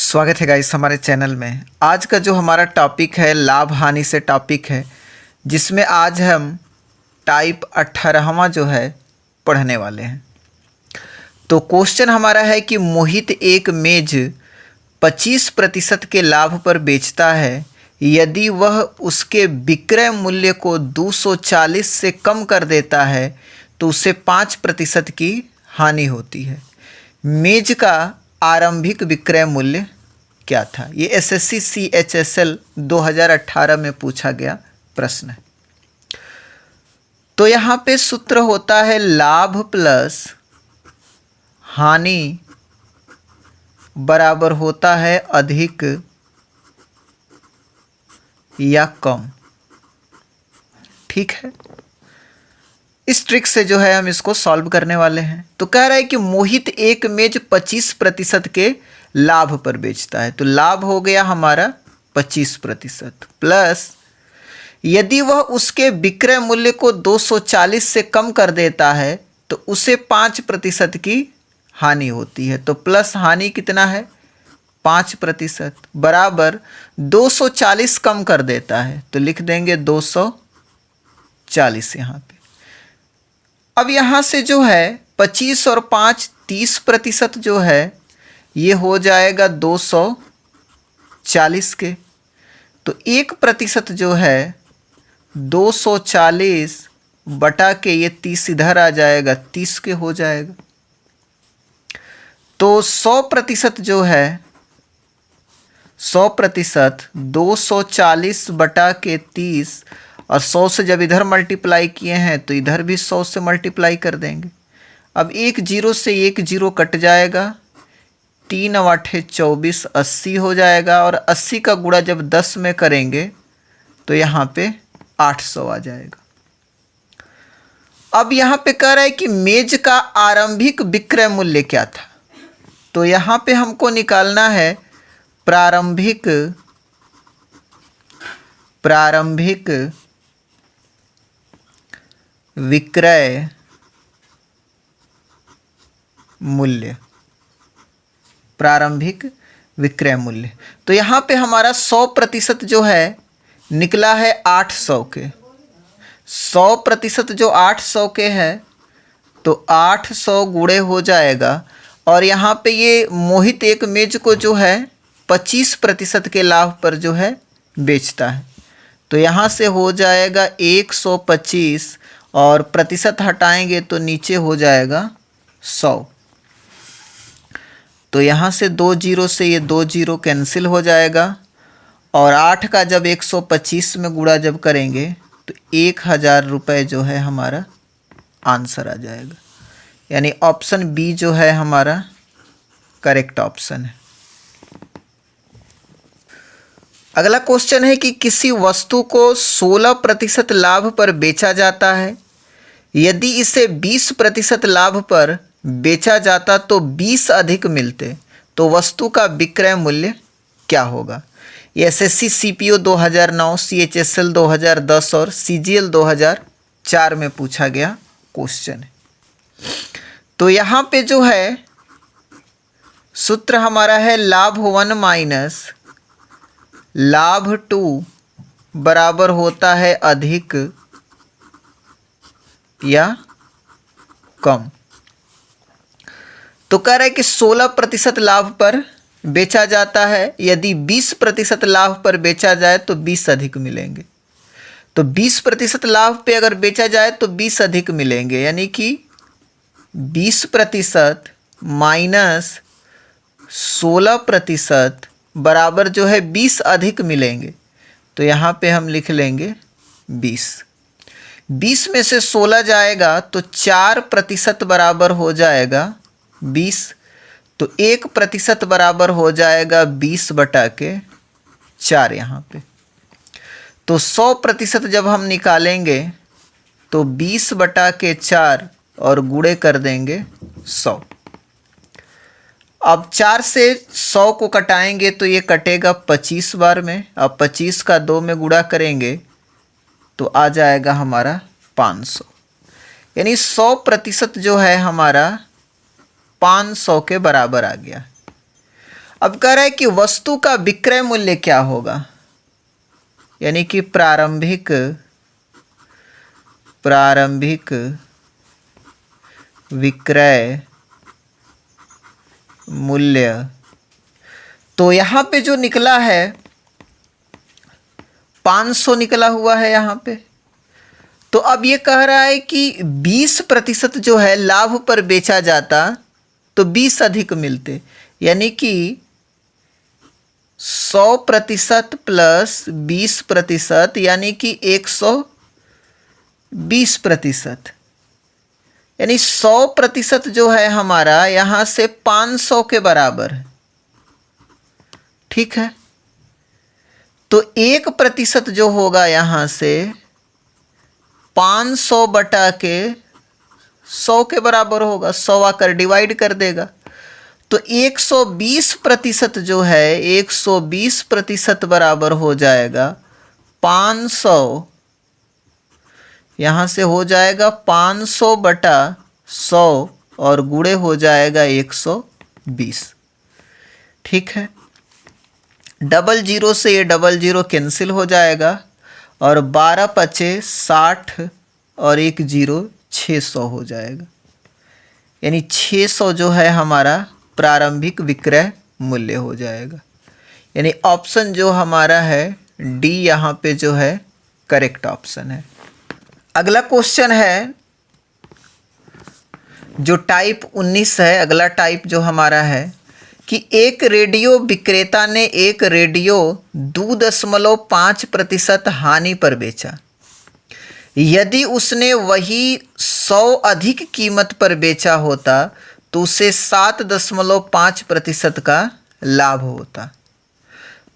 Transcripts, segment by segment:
स्वागत है गाइस हमारे चैनल में। आज का जो हमारा टॉपिक है लाभ हानि से टॉपिक है, जिसमें आज हम टाइप 18वां जो है पढ़ने वाले हैं। तो क्वेश्चन हमारा है कि मोहित एक मेज 25% के लाभ पर बेचता है। यदि वह उसके विक्रय मूल्य को 240 से कम कर देता है तो उसे 5% की हानि होती है। मेज का आरंभिक विक्रय मूल्य क्या था? ये एसएससी CHSL 2018 में पूछा गया प्रश्न है। तो यहाँ पे सूत्र होता है लाभ प्लस हानि बराबर होता है अधिक या कम। ठीक है, इस ट्रिक से जो है हम इसको सॉल्व करने वाले हैं। तो कह रहा है कि मोहित एक मेज 25% के लाभ पर बेचता है, तो लाभ हो गया हमारा 25% प्लस यदि वह उसके विक्रय मूल्य को 240 से कम कर देता है तो उसे 5% की हानि होती है। तो प्लस हानि कितना है? 5% बराबर 240 कम कर देता है तो लिख देंगे 240 यहाँ पे। अब यहाँ से जो है 25 और 5 30% जो है ये हो जाएगा 240 के। तो 1% जो है 240 बटा के ये 30 इधर आ जाएगा, 30 के हो जाएगा। तो 100% जो है 100% 240 बटा के 30, और 100 से जब इधर मल्टीप्लाई किए हैं तो इधर भी 100 से मल्टीप्लाई कर देंगे। अब एक जीरो से एक जीरो कट जाएगा, 3 और 8 24 80 हो जाएगा, और 80 का गुणा जब 10 में करेंगे तो यहाँ पे 800 आ जाएगा। अब यहाँ पे कह रहा है कि मेज का आरंभिक विक्रय मूल्य क्या था, तो यहाँ पे हमको निकालना है प्रारंभिक विक्रय मूल्य, प्रारंभिक विक्रय मूल्य। तो यहाँ पे हमारा 100% जो है निकला है 800 के। 100% जो 800 के है तो 800 गुणे हो जाएगा, और यहाँ पे ये मोहित एक मेज को जो है 25% के लाभ पर जो है बेचता है, तो यहाँ से हो जाएगा 125, और प्रतिशत हटाएंगे तो नीचे हो जाएगा 100। तो यहाँ से 2 जीरो से ये 2 जीरो कैंसिल हो जाएगा, और 8 का जब 125 में गुणा जब करेंगे तो 1000 रुपये जो है हमारा आंसर आ जाएगा। यानी ऑप्शन बी जो है हमारा करेक्ट ऑप्शन है। अगला क्वेश्चन है कि किसी वस्तु को 16% लाभ पर बेचा जाता है। यदि इसे 20% लाभ पर बेचा जाता तो 20 अधिक मिलते, तो वस्तु का विक्रय मूल्य क्या होगा? ये एसएससी CPO 2009, CHSL 2010 और CGL 2004 में पूछा गया क्वेश्चन है। तो यहाँ पे जो है सूत्र हमारा है लाभ 1 माइनस लाभ 2 बराबर होता है अधिक या कम। तो कह रहा है कि 16% लाभ पर बेचा जाता है, यदि 20% लाभ पर बेचा जाए तो 20 अधिक मिलेंगे। तो 20% लाभ पे अगर बेचा जाए तो 20 अधिक मिलेंगे, यानी कि 20% माइनस 16% बराबर जो है 20 अधिक मिलेंगे। तो यहाँ पे हम लिख लेंगे 20। 20 में से 16 जाएगा तो 4% बराबर हो जाएगा 20, तो 1% बराबर हो जाएगा 20 बटा के 4 यहाँ पे। तो 100% जब हम निकालेंगे तो 20 बटा के 4 और गुणे कर देंगे 100। अब 4 से 100 को कटाएंगे तो ये कटेगा 25 बार में। अब 25 का 2 में गुणा करेंगे तो आ जाएगा हमारा 500, यानी 100% जो है हमारा 500 के बराबर आ गया। अब कह रहा है कि वस्तु का विक्रय मूल्य क्या होगा, यानी कि प्रारंभिक विक्रय मूल्य। तो यहाँ पे जो निकला है 500 निकला हुआ है यहाँ पे। तो अब ये कह रहा है कि 20% जो है लाभ पर बेचा जाता तो 20 अधिक मिलते, यानी कि 100% प्लस 20% यानी कि 120%, यानी 100% जो है हमारा यहाँ से 500 के बराबर है। ठीक है, तो 1% जो होगा यहाँ से 500 बटा के 100 के बराबर होगा, 100 आकर डिवाइड कर देगा। तो 120% जो है 120% बराबर हो जाएगा 500, यहाँ से हो जाएगा 500 बटा 100 और गुणे हो जाएगा 120। ठीक है, 00 से ये 00 कैंसिल हो जाएगा और 12 पचे 60 और 1 0 600 हो जाएगा, यानी 600 जो है हमारा प्रारंभिक विक्रय मूल्य हो जाएगा। यानी ऑप्शन जो हमारा है डी यहाँ पे जो है करेक्ट ऑप्शन है। अगला क्वेश्चन है जो टाइप 19 है। अगला टाइप जो हमारा है कि एक रेडियो विक्रेता ने एक रेडियो 2.5% हानि पर बेचा। यदि उसने वही 100 अधिक कीमत पर बेचा होता तो उसे 7.5% का लाभ होता।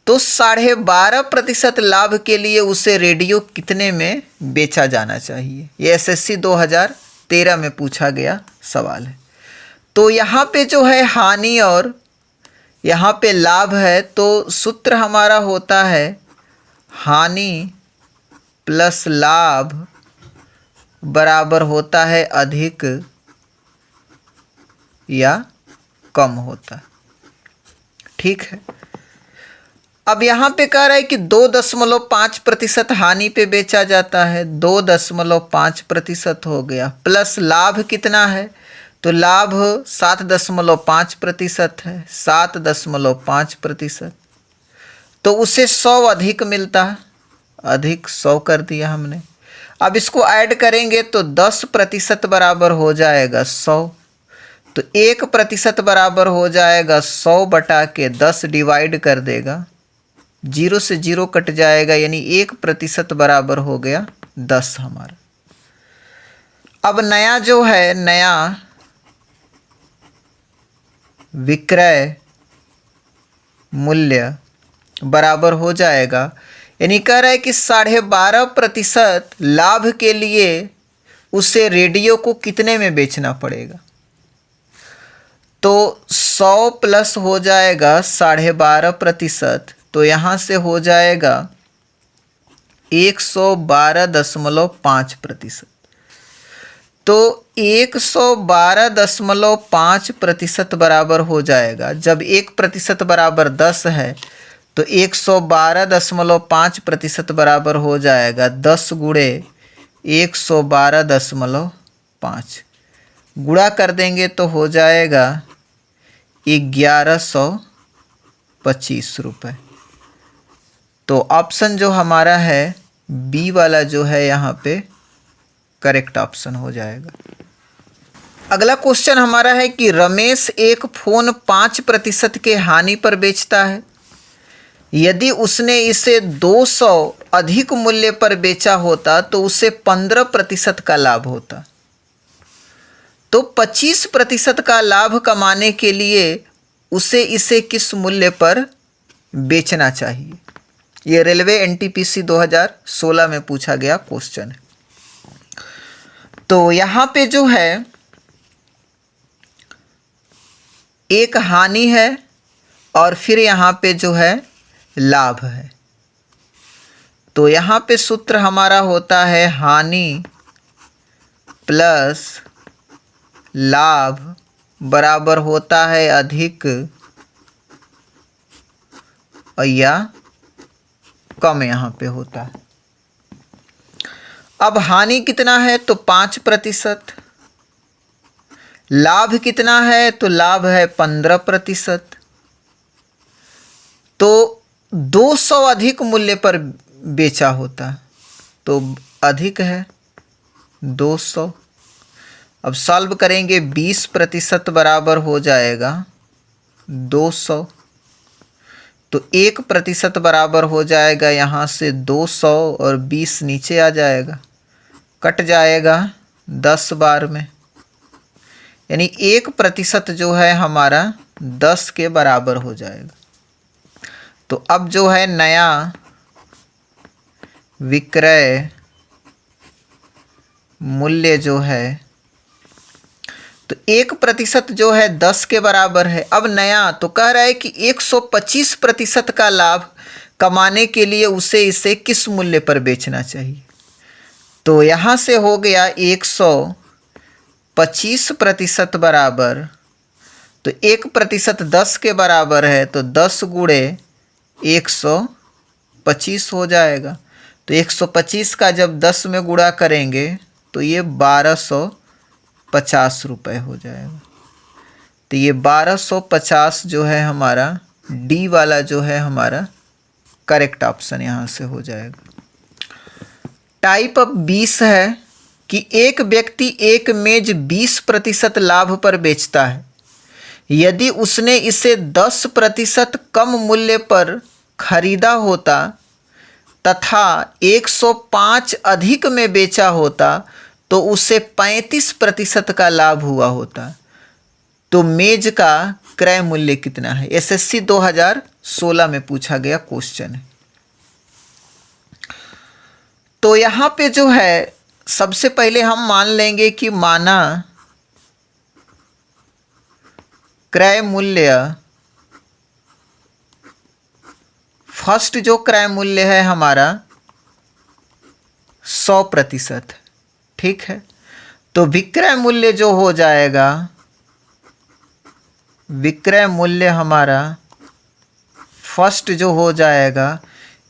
तो 12.5% लाभ के लिए उसे रेडियो कितने में बेचा जाना चाहिए? ये एसएससी 2013 में पूछा गया सवाल है। तो यहाँ पे जो है हानि और यहाँ पे लाभ है, तो सूत्र हमारा होता है हानि प्लस लाभ बराबर होता है अधिक या कम होता है। ठीक है, अब यहाँ पे कह रहा है कि 2.5% हानि पे बेचा जाता है, 2.5% हो गया, प्लस लाभ कितना है? तो लाभ 7.5% है, 7.5%। तो उसे 100 अधिक मिलता है, अधिक 100 कर दिया हमने। अब इसको ऐड करेंगे तो 10% बराबर हो जाएगा 100। तो 1% बराबर हो जाएगा 100 बटा के 10 डिवाइड कर देगा, 0 से 0 कट जाएगा, यानी 1% बराबर हो गया 10 हमारा। अब नया जो है नया विक्रय मूल्य बराबर हो जाएगा, यानी कह रहा है कि 12.5% लाभ के लिए उसे रेडियो को कितने में बेचना पड़ेगा? तो 100 प्लस हो जाएगा 12.5%, तो यहाँ से हो जाएगा 112.5%। तो 112.5% बराबर हो जाएगा, जब 1% बराबर 10 है तो 112.5% बराबर हो जाएगा 10 गुणे 112.5, गुणा कर देंगे तो हो जाएगा 1125 रुपये। तो ऑप्शन जो हमारा है बी वाला जो है यहाँ पे करेक्ट ऑप्शन हो जाएगा। अगला क्वेश्चन हमारा है कि रमेश एक फ़ोन 5% के हानि पर बेचता है। यदि उसने इसे 200 अधिक मूल्य पर बेचा होता तो उसे 15% का लाभ होता। तो 25% का लाभ कमाने के लिए उसे इसे किस मूल्य पर बेचना चाहिए? ये रेलवे एनटीपीसी 2016 में पूछा गया क्वेश्चन है। तो यहाँ पे जो है एक हानि है और फिर यहाँ पे जो है लाभ है। तो यहाँ पे सूत्र हमारा होता है हानि प्लस लाभ बराबर होता है अधिक या कम यहाँ पे होता है। अब हानि कितना है तो 5%, लाभ कितना है तो लाभ है 15%। तो 200 अधिक मूल्य पर बेचा होता तो अधिक है 200। अब सॉल्व करेंगे 20% बराबर हो जाएगा 200, तो 1% बराबर हो जाएगा यहाँ से 200 और 20 नीचे आ जाएगा, कट जाएगा 10 बार में, यानी 1% जो है हमारा 10 के बराबर हो जाएगा। तो अब जो है नया विक्रय मूल्य जो है तो 1% जो है 10 के बराबर है। अब नया तो कह रहा है कि 125% का लाभ कमाने के लिए उसे इसे किस मूल्य पर बेचना चाहिए। तो यहाँ से हो गया 125% बराबर, तो 1% 10 के बराबर है तो 10 गुणे 125 हो जाएगा। तो 125 का जब 10 में गुणा करेंगे तो ये 1250 रुपये हो जाएगा। तो ये 1250 जो है हमारा डी वाला जो है हमारा करेक्ट ऑप्शन यहाँ से हो जाएगा। टाइप 20 है कि एक व्यक्ति एक मेज 20% लाभ पर बेचता है। यदि उसने इसे 10% कम मूल्य पर खरीदा होता तथा 105 अधिक में बेचा होता तो उसे 35% का लाभ हुआ होता। तो मेज का क्रय मूल्य कितना है? एसएससी 2016 में पूछा गया क्वेश्चन है। तो यहाँ पे जो है सबसे पहले हम मान लेंगे कि माना क्रय मूल्य, फर्स्ट जो क्रय मूल्य है हमारा 100%, ठीक है। तो विक्रय मूल्य जो हो जाएगा, विक्रय मूल्य हमारा फर्स्ट जो हो जाएगा,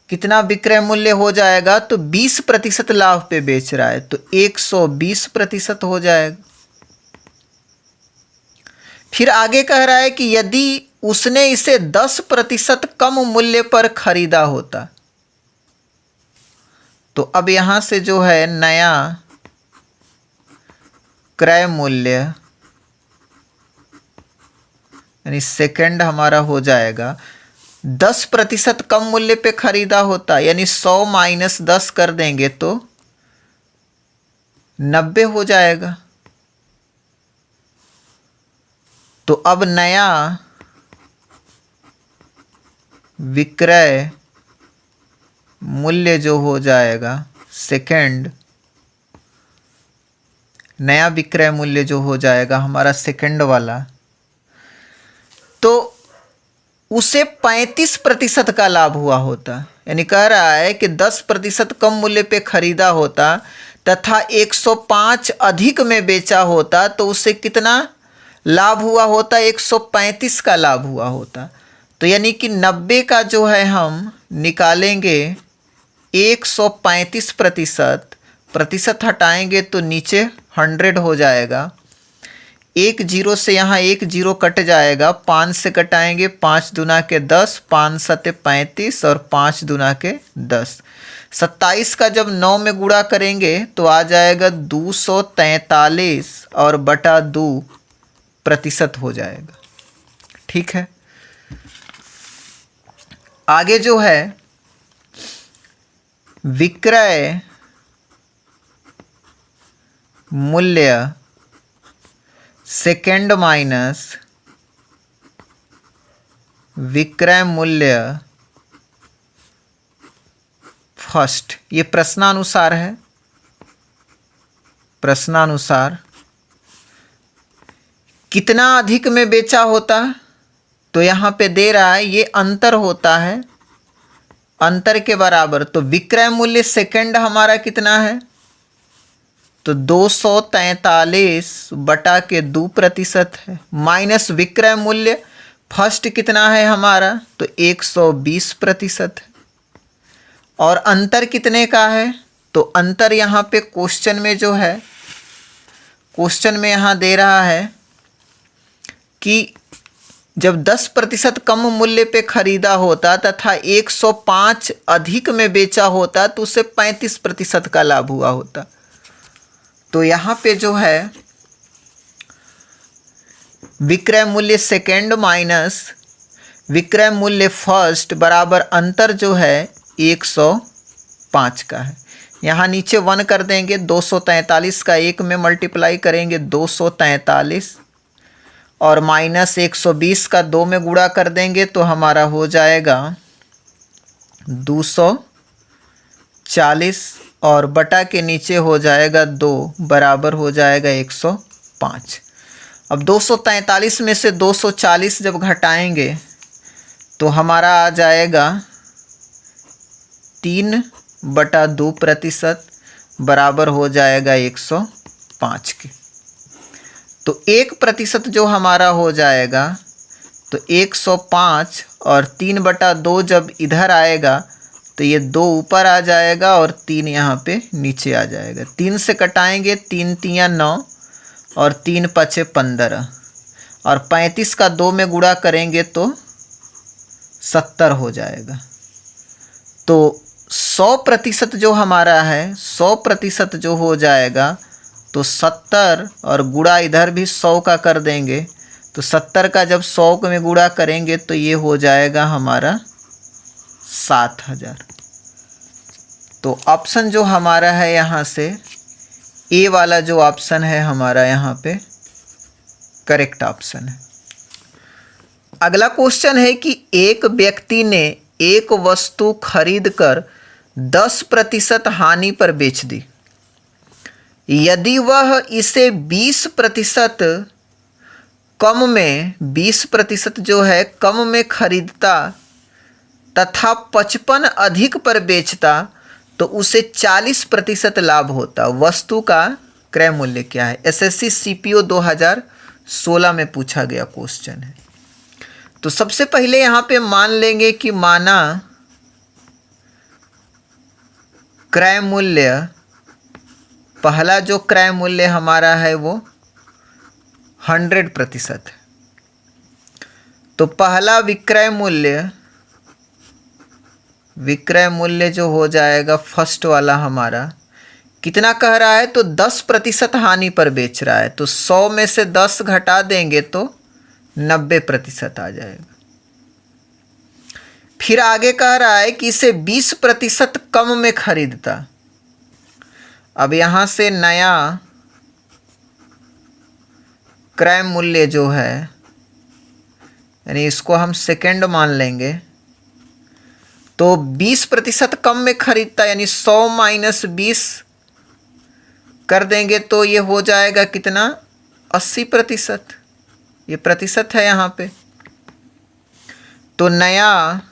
कितना विक्रय मूल्य हो जाएगा तो 20% लाभ पे बेच रहा है तो 120% हो जाएगा। फिर आगे कह रहा है कि यदि उसने इसे 10% कम मूल्य पर खरीदा होता, तो अब यहां से जो है नया क्रय मूल्य यानी सेकंड हमारा हो जाएगा 10% कम मूल्य पे खरीदा होता, यानी 100 माइनस 10 कर देंगे तो 90 हो जाएगा। तो अब नया विक्रय मूल्य जो हो जाएगा सेकंड, नया विक्रय मूल्य जो हो जाएगा हमारा सेकंड वाला, तो उसे 35% का लाभ हुआ होता। यानी कह रहा है कि 10% कम मूल्य पे खरीदा होता तथा 105 अधिक में बेचा होता तो उसे कितना लाभ हुआ होता? 135 का लाभ हुआ होता। तो यानी कि 90 का जो है हम निकालेंगे 135%, प्रतिशत हटाएंगे तो नीचे 100 हो जाएगा। एक जीरो से यहाँ एक जीरो कट जाएगा, 5 से कटाएंगे 5 दूना के 10, 5 सते 35 और 5 दूना के 10। 27 का जब 9 में गुणा करेंगे तो आ जाएगा 243 और बटा 2% हो जाएगा, ठीक है। आगे जो है विक्रय मूल्य सेकंड माइनस विक्रय मूल्य फर्स्ट, ये प्रश्नानुसार है। प्रश्नानुसार कितना अधिक में बेचा होता, तो यहाँ पे दे रहा है ये अंतर होता है, अंतर के बराबर। तो विक्रय मूल्य सेकंड हमारा कितना है तो 243 बटा के 2% है, माइनस विक्रय मूल्य फर्स्ट कितना है हमारा, तो 120%। और अंतर कितने का है, तो अंतर यहाँ पे क्वेश्चन में जो है, क्वेश्चन में यहाँ दे रहा है कि जब 10% कम मूल्य पे खरीदा होता तथा 105 अधिक में बेचा होता तो उसे 35% का लाभ हुआ होता। तो यहाँ पे जो है विक्रय मूल्य सेकेंड माइनस विक्रय मूल्य फर्स्ट बराबर अंतर जो है 105 का है। यहाँ नीचे 1 कर देंगे, 243 का 1 में मल्टीप्लाई करेंगे 243, और माइनस 120 का 2 में गुणा कर देंगे तो हमारा हो जाएगा 240, और बटा के नीचे हो जाएगा 2 बराबर हो जाएगा 105। अब 243 में से 240 जब घटाएंगे तो हमारा आ जाएगा 3/2% बराबर हो जाएगा 105 के। तो 1% जो हमारा हो जाएगा तो 105, और 3/2 जब इधर आएगा तो ये 2 ऊपर आ जाएगा और 3 यहाँ पे नीचे आ जाएगा। 3 से कटाएंगे, 3 तियाँ 9 और 3 पचे 15, और 35 का 2 में गुणा करेंगे तो 70 हो जाएगा। तो 100% जो हमारा है, 100% जो हो जाएगा तो 70, और गुणा इधर भी 100 का कर देंगे तो 70 का जब 100 में गुणा करेंगे तो ये हो जाएगा हमारा 7000। तो ऑप्शन जो हमारा है यहाँ से ए वाला जो ऑप्शन है हमारा यहाँ पे करेक्ट ऑप्शन है। अगला क्वेश्चन है कि एक व्यक्ति ने एक वस्तु खरीदकर 10% हानि पर बेच दी। यदि वह इसे 20% कम में 20% जो है कम में खरीदता तथा 55 अधिक पर बेचता तो उसे 40% लाभ होता। वस्तु का क्रय मूल्य क्या है? एसएससी सीपीओ 2016 में पूछा गया क्वेश्चन है। तो सबसे पहले यहाँ पे मान लेंगे कि माना क्रय मूल्य, पहला जो क्रय मूल्य हमारा है वो 100%। तो पहला विक्रय मूल्य जो हो जाएगा फर्स्ट वाला हमारा कितना कह रहा है, तो 10% हानि पर बेच रहा है। तो 100 में से 10 घटा देंगे तो 90% आ जाएगा। फिर आगे कह रहा है कि इसे 20% कम में खरीदता। अब यहाँ से नया क्रय मूल्य जो है, यानी इसको हम सेकंड मान लेंगे, तो 20% कम में खरीदता, यानी 100 माइनस 20 कर देंगे तो ये हो जाएगा कितना, 80%। ये प्रतिशत है यहाँ पे। तो नया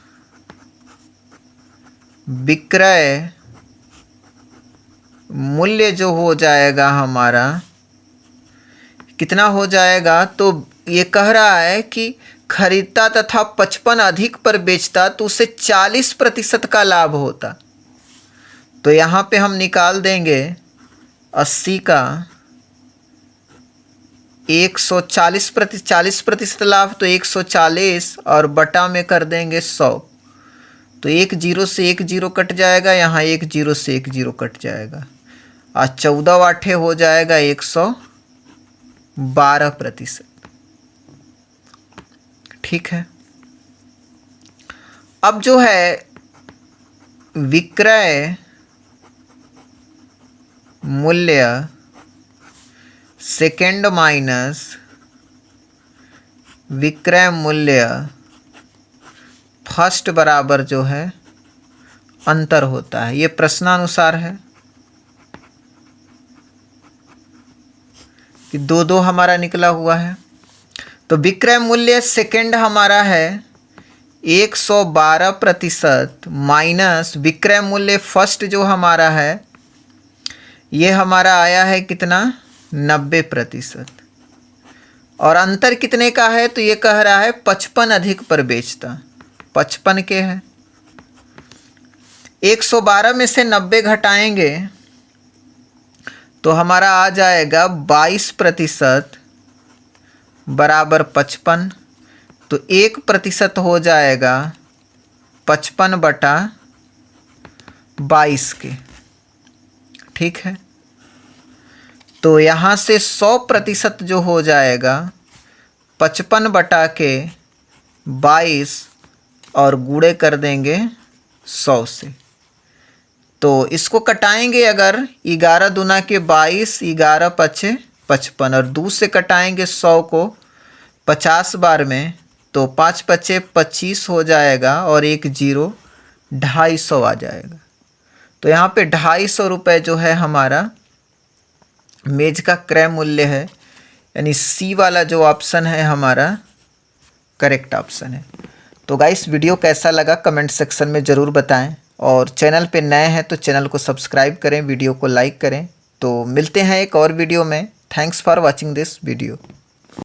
विक्रय मूल्य जो हो जाएगा हमारा कितना हो जाएगा, तो ये कह रहा है कि खरीदता तथा 55 अधिक पर बेचता तो उसे 40% का लाभ होता। तो यहाँ पे हम निकाल देंगे 80 का 40% लाभ, तो 140 और बटा में कर देंगे 100। तो 1 0 से 1 0 कट जाएगा, यहाँ 1 0 से 1 0 कट जाएगा, और 14 आठे हो जाएगा 112%। ठीक है। अब जो है विक्रय मूल्य सेकेंड माइनस विक्रय मूल्य फर्स्ट बराबर जो है अंतर होता है। ये प्रश्नानुसार है कि 2-2 हमारा निकला हुआ है। तो विक्रय मूल्य सेकेंड हमारा है 112% माइनस विक्रय मूल्य फर्स्ट जो हमारा है ये हमारा आया है कितना, 90%। और अंतर कितने का है, तो ये कह रहा है 55 अधिक पर बेचता, 55 के है। 112 में से 90 घटाएंगे तो हमारा आ जाएगा 22% बराबर 55, तो 1% हो जाएगा 55/22 के। ठीक है, तो यहाँ से 100% जो हो जाएगा 55/22 और गुणे कर देंगे 100 से। तो इसको कटाएंगे अगर 11 दूना के 22, 11 पचे 55 और 2 से कटाएंगे 100 को 50 बार में, तो 5 पचे 25 हो जाएगा और 1 0 250 आ जाएगा। तो यहाँ पे 250 रुपये जो है हमारा मेज का क्रय मूल्य है, यानी सी वाला जो ऑप्शन है हमारा करेक्ट ऑप्शन है। तो गाइस वीडियो कैसा लगा कमेंट सेक्शन में ज़रूर बताएं, और चैनल पे नए हैं तो चैनल को सब्सक्राइब करें, वीडियो को लाइक करें। तो मिलते हैं एक और वीडियो में। Thanks for watching this video.